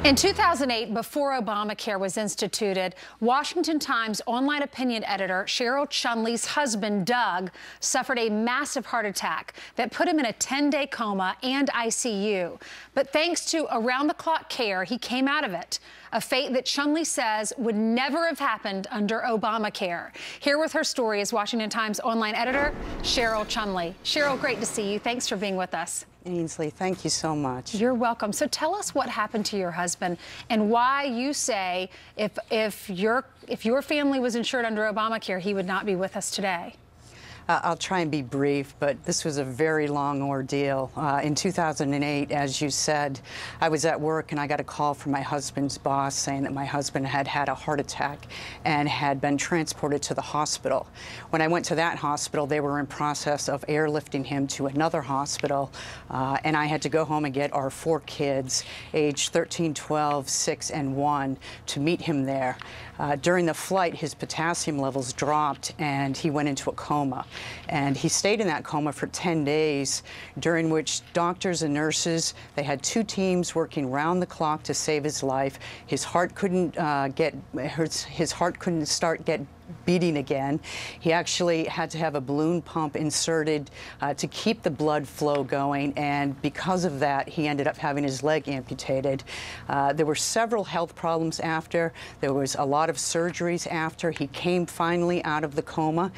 In 2008, before Obamacare was instituted, Washington Times online opinion editor Cheryl Chumley's husband, Doug, suffered a massive heart attack that put him in a 10-day coma and ICU. But thanks to around-the-clock care, he came out of it, a fate that Chumley says would never have happened under Obamacare. Here with her story is Washington Times online editor Cheryl Chumley. Cheryl, great to see you. Thanks for being with us. Ainsley, thank you so much. You're welcome. So tell us what happened to your husband and why you say if your family was insured under Obamacare, he would not be with us today. I'll try and be brief, but this was a very long ordeal. In 2008, as you said, I was at work and I got a call from my husband's boss saying that my husband had had a heart attack and had been transported to the hospital. When I went to that hospital, they were in process of airlifting him to another hospital, and I had to go home and get our 4 kids, aged 13, 12, 6, and 1, to meet him there. During the flight, his potassium levels dropped and he went into a coma. And he stayed in that coma for 10 days, during which doctors and nurses, they had 2 teams working round the clock to save his life. His heart couldn't start beating again. He actually had to have a balloon pump inserted to keep the blood flow going, and because of that, he ended up having his leg amputated. There were several health problems after. There was a lot of surgeries after. He came finally out of the coma.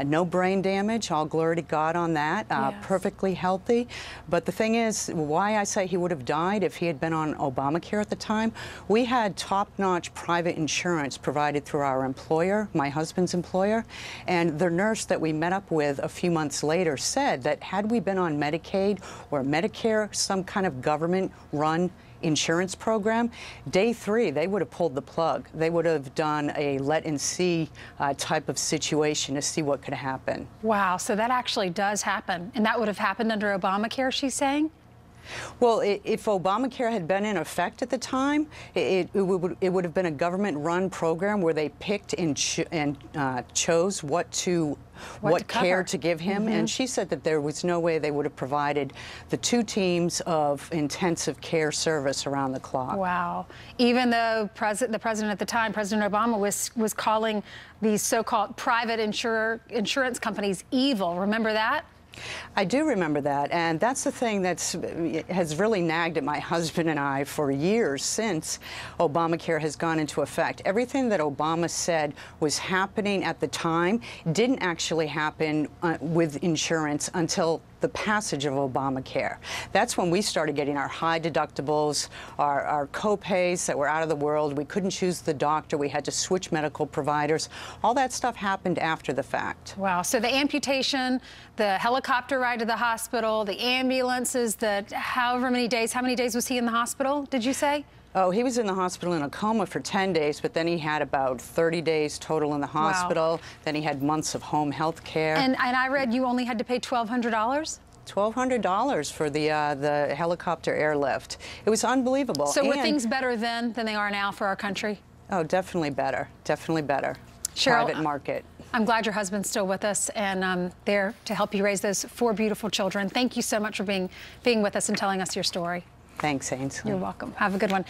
No brain damage, all glory to God on that. Yes. Perfectly healthy. But the thing is, why I say he would have died if he had been on Obamacare at the time, we had top-notch private insurance provided through our employer, my husband's employer, and the nurse that we met up with a few months later said that had we been on Medicaid or Medicare, some kind of government-run insurance program, day 3, they would have pulled the plug. They would have done a let-and-see type of situation to see what could happen. Wow, so that actually does happen. And that would have happened under Obamacare, she's saying? Well, if Obamacare had been in effect at the time, it would have been a government-run program where they picked and chose what care to give him. Mm-hmm. And she said that there was no way they would have provided the 2 teams of intensive care service around the clock. Wow. Even though the president at the time, President Obama, was calling these so-called private insurance companies evil. Remember that? I do remember that, and that's the thing that has really nagged at my husband and I for years since Obamacare has gone into effect. Everything that Obama said was happening at the time didn't actually happen with insurance until the passage of Obamacare. That's when we started getting our high deductibles, our co-pays that were out of the world. We couldn't choose the doctor. We had to switch medical providers. All that stuff happened after the fact. Wow. So the amputation, the helicopter ride to the hospital, the ambulances, how many days was he in the hospital, did you say? Oh, he was in the hospital in a coma for 10 days, but then he had about 30 days total in the hospital. Wow. Then he had months of home health care. And I read you only had to pay $1,200? $1,200 for the helicopter airlift. It was unbelievable. So were things better then than they are now for our country? Oh, definitely better. Definitely better. Cheryl, private market. I'm glad your husband's still with us and there to help you raise those 4 beautiful children. Thank you so much for being with us and telling us your story. Thanks, Ainsley. You're welcome. Have a good one.